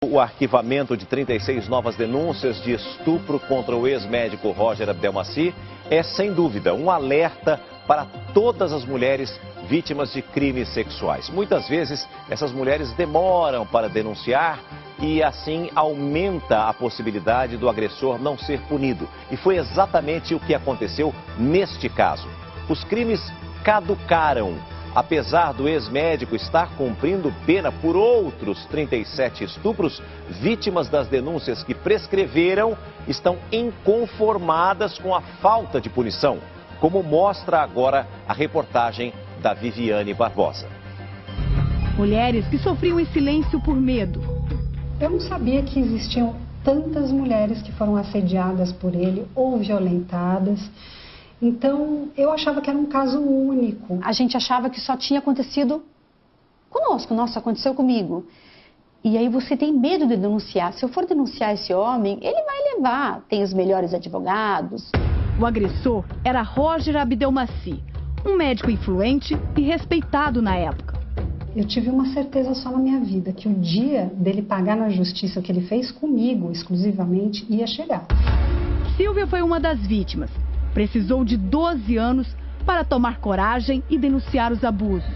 o arquivamento de 36 novas denúncias de estupro contra o ex-médico Roger Abdelmaci é, sem dúvida, um alerta para todas as mulheres vítimas de crimes sexuais. Muitas vezes, essas mulheres demoram para denunciar e, assim, aumenta a possibilidade do agressor não ser punido. E foi exatamente o que aconteceu neste caso. Os crimes caducaram. Apesar do ex-médico estar cumprindo pena por outros 37 estupros, vítimas das denúncias que prescreveram estão inconformadas com a falta de punição, como mostra agora a reportagem da Viviane Barbosa. Mulheres que sofriam em silêncio por medo. Eu não sabia que existiam tantas mulheres que foram assediadas por ele ou violentadas. Então, eu achava que era um caso único. A gente achava que só tinha acontecido conosco. Nossa, aconteceu comigo. E aí você tem medo de denunciar. Se eu for denunciar esse homem, ele vai levar. Tem os melhores advogados. O agressor era Roger Abdelmaci, um médico influente e respeitado na época. Eu tive uma certeza só na minha vida, que o dia dele pagar na justiça o que ele fez comigo, exclusivamente, ia chegar. Silvia foi uma das vítimas. Precisou de 12 anos para tomar coragem e denunciar os abusos.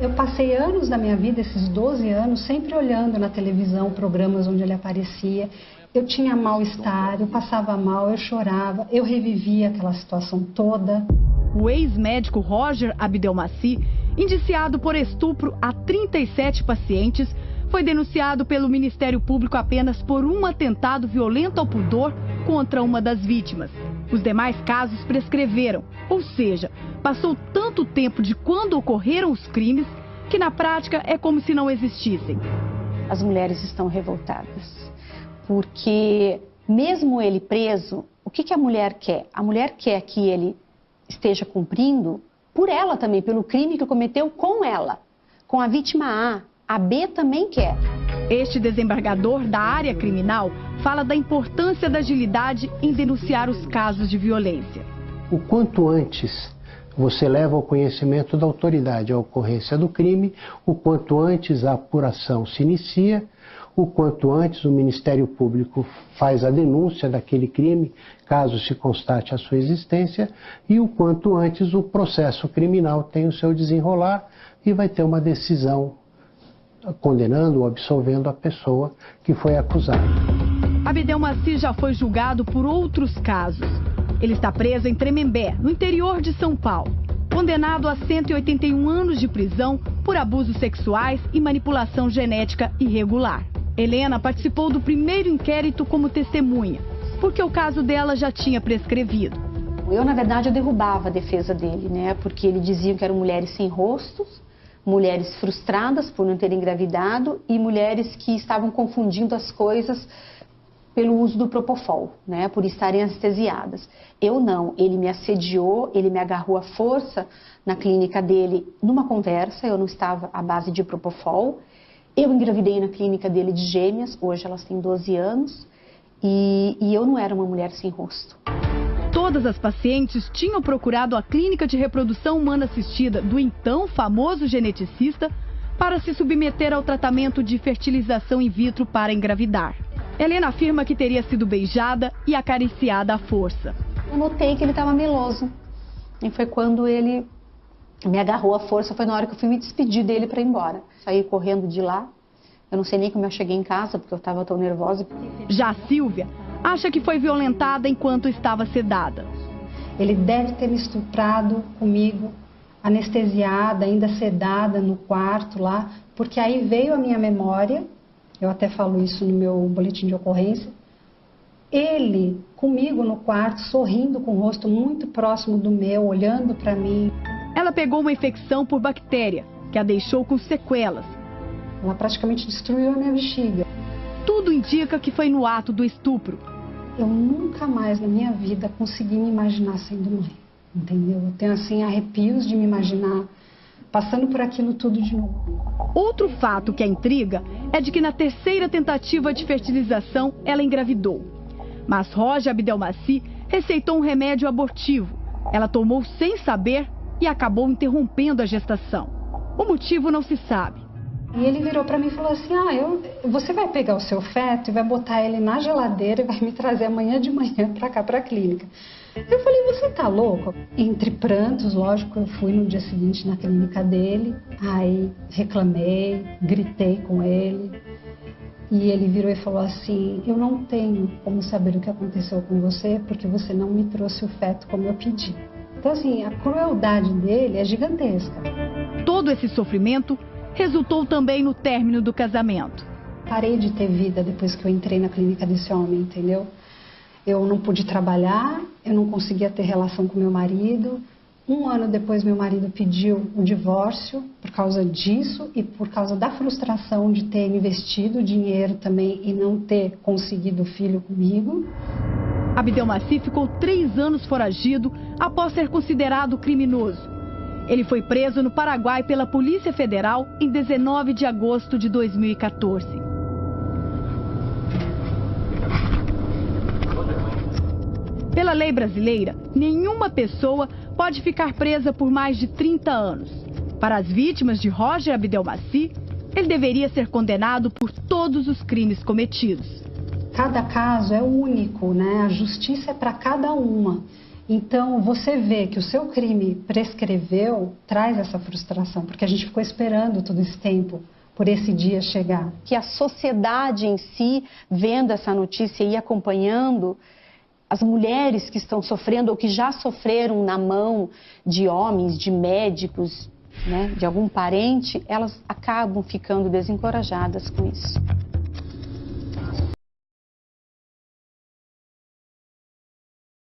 Eu passei anos da minha vida, esses 12 anos, sempre olhando na televisão programas onde ele aparecia. Eu tinha mal-estar, eu passava mal, eu chorava, eu revivia aquela situação toda. O ex-médico Roger Abdelmaci, indiciado por estupro a 37 pacientes, foi denunciado pelo Ministério Público apenas por um atentado violento ao pudor contra uma das vítimas. Os demais casos prescreveram, ou seja, passou tanto tempo de quando ocorreram os crimes que na prática é como se não existissem. As mulheres estão revoltadas, porque mesmo ele preso, o que a mulher quer? A mulher quer que ele esteja cumprindo por ela também, pelo crime que cometeu com ela, com a vítima A. A B também quer. Este desembargador da área criminal fala da importância da agilidade em denunciar os casos de violência. O quanto antes você leva ao conhecimento da autoridade a ocorrência do crime, o quanto antes a apuração se inicia, o quanto antes o Ministério Público faz a denúncia daquele crime, caso se constate a sua existência, e o quanto antes o processo criminal tem o seu desenrolar e vai ter uma decisão condenando ou absolvendo a pessoa que foi acusada. Abdelmaci já foi julgado por outros casos. Ele está preso em Tremembé, no interior de São Paulo, condenado a 181 anos de prisão por abusos sexuais e manipulação genética irregular. Helena participou do primeiro inquérito como testemunha, porque o caso dela já tinha prescrevido. Eu, na verdade, eu derrubava a defesa dele, né? Porque ele dizia que eram mulheres sem rostos, mulheres frustradas por não terem engravidado e mulheres que estavam confundindo as coisas pelo uso do Propofol, né, por estarem anestesiadas. Eu não, ele me assediou, ele me agarrou à força na clínica dele numa conversa, eu não estava à base de Propofol. Eu engravidei na clínica dele de gêmeas, hoje elas têm 12 anos, e eu não era uma mulher sem rosto. Todas as pacientes tinham procurado a clínica de reprodução humana assistida do então famoso geneticista para se submeter ao tratamento de fertilização in vitro para engravidar. Helena afirma que teria sido beijada e acariciada à força. Eu notei que ele estava meloso. E foi quando ele me agarrou à força, foi na hora que eu fui me despedir dele para ir embora. Saí correndo de lá. Eu não sei nem como eu cheguei em casa, porque eu estava tão nervosa. Já a Silvia acha que foi violentada enquanto estava sedada. Ele deve ter me estuprado comigo, anestesiada, ainda sedada no quarto lá, porque aí veio a minha memória. Eu até falo isso no meu boletim de ocorrência. Ele comigo no quarto, sorrindo com o rosto muito próximo do meu, olhando para mim. Ela pegou uma infecção por bactéria, que a deixou com sequelas. Ela praticamente destruiu a minha bexiga. Tudo indica que foi no ato do estupro. Eu nunca mais na minha vida consegui me imaginar sendo mãe, entendeu? Eu tenho assim arrepios de me imaginar passando por aquilo tudo de novo. Outro fato que a intriga é de que na terceira tentativa de fertilização ela engravidou. Mas Roger Abdelmaci receitou um remédio abortivo. Ela tomou sem saber e acabou interrompendo a gestação. O motivo não se sabe. E ele virou para mim e falou assim, você vai pegar o seu feto e vai botar ele na geladeira e vai me trazer amanhã de manhã para cá, para a clínica. Eu falei, você tá louco? Entre prantos, lógico, eu fui no dia seguinte na clínica dele, aí reclamei, gritei com ele. E ele virou e falou assim, eu não tenho como saber o que aconteceu com você porque você não me trouxe o feto como eu pedi. Então, assim, a crueldade dele é gigantesca. Todo esse sofrimento resultou também no término do casamento. Parei de ter vida depois que eu entrei na clínica desse homem, entendeu? Eu não pude trabalhar, eu não conseguia ter relação com meu marido. 1 ano depois, meu marido pediu o divórcio por causa disso e por causa da frustração de ter investido dinheiro também e não ter conseguido filho comigo. Abdelmaci ficou 3 anos foragido após ser considerado criminoso. Ele foi preso no Paraguai pela Polícia Federal em 19 de agosto de 2014. Pela lei brasileira, nenhuma pessoa pode ficar presa por mais de 30 anos. Para as vítimas de Roger Abdelmaci, ele deveria ser condenado por todos os crimes cometidos. Cada caso é único, né? A justiça é para cada uma. Então, você vê que o seu crime prescreveu, traz essa frustração, porque a gente ficou esperando todo esse tempo por esse dia chegar. Que a sociedade em si, vendo essa notícia e acompanhando, as mulheres que estão sofrendo ou que já sofreram na mão de homens, de médicos, né, de algum parente, elas acabam ficando desencorajadas com isso.